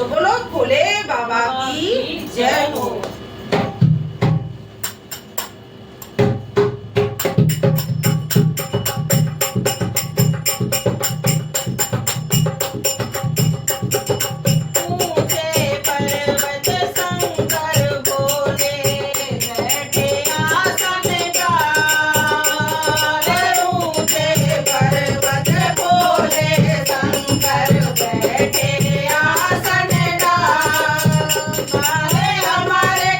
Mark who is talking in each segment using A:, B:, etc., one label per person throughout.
A: तो बोलो भोले बाबा की जय हो। हमारे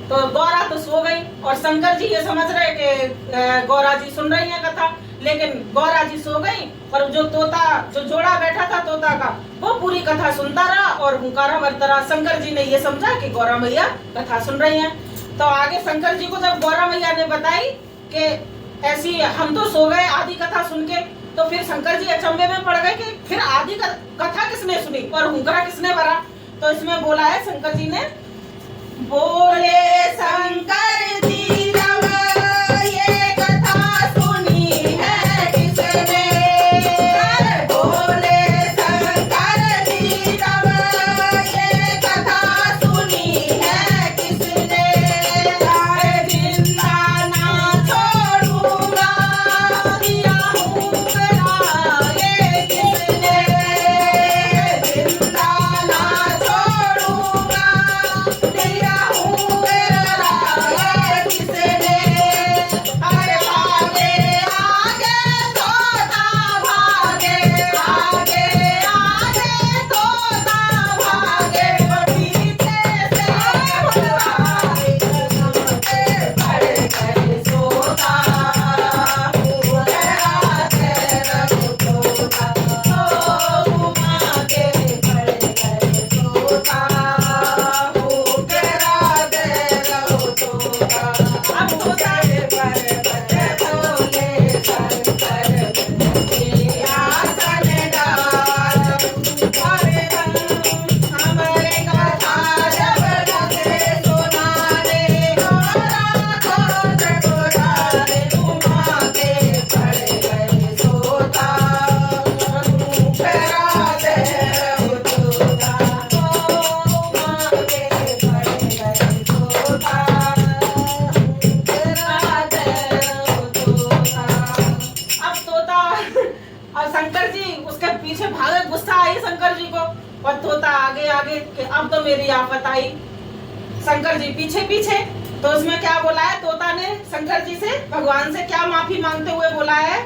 B: तो गौरा तो सो गई और शंकर जी ये समझ रहे कि गौरा जी सुन रही है कथा, लेकिन गौरा जी सो गई पर जो तोता, जो जोड़ा बैठा था तोता का, वो पूरी कथा सुनता रहा और हुंकारा भरता रहा। शंकर जी ने ये समझा कि गौरा मैया कथा सुन रही हैं। तो आगे शंकर जी को जब गौरा मैया ने बताई कि ऐसी हम तो सो गए आधी कथा सुन के, तो फिर शंकर जी अचंभे में पड़ गए कि फिर आधी कथा किसने सुनी और हुंकारा किसने भरा। तो इसमें बोला है शंकर जी ने, बोले शंकर जी जब ये कथा सुनी है किसने, बोले शंकर जी जब ये कथा सुनी है किसने, जिंदा ना छोड़ूंगा दिया हूँ ये किसने, जिंदा ना छोड़ूंगा दिया शंकर जी उसके पीछे भागे, गुस्सा आई शंकर जी को, और तोता आगे आगे कि अब तो मेरी आफत आई। शंकर जी पीछे पीछे। तो उसमें क्या बोला है तोता ने शंकर जी से, भगवान से क्या माफी मांगते हुए बोला है,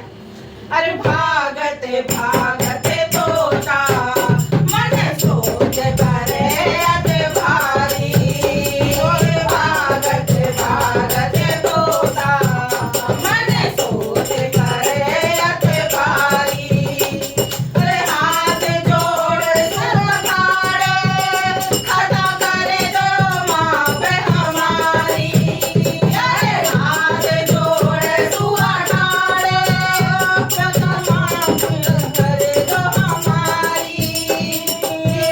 B: अरे भागते भागते तोता मन सोच करे अति भारी, भागते भागते तोता मन सोच करे अति भारी, अरे हाथ जोड़ सिर ठाड़े खड़ा करे जो माँ पे हमारी, अरे हाथ जोड़ सुआ ठाड़े करे जो हमारी,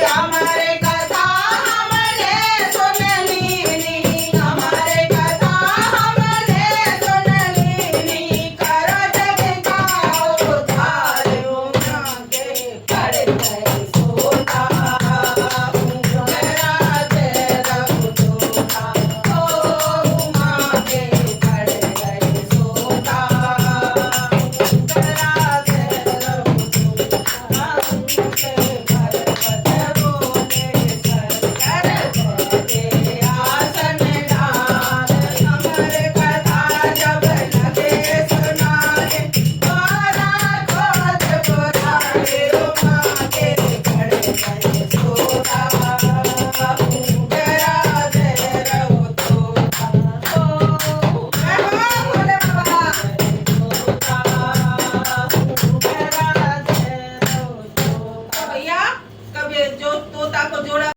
B: हमारे कथा हमने सुन ली, हमारे कथा हमने सुन ली, करो जग का उद्धार उमा के पड़ गए सोता, जरा तेरा तोता ओ उमा के पड़ गए सोता, जरा तेरा भैया कब ये जो तोता को जोड़ा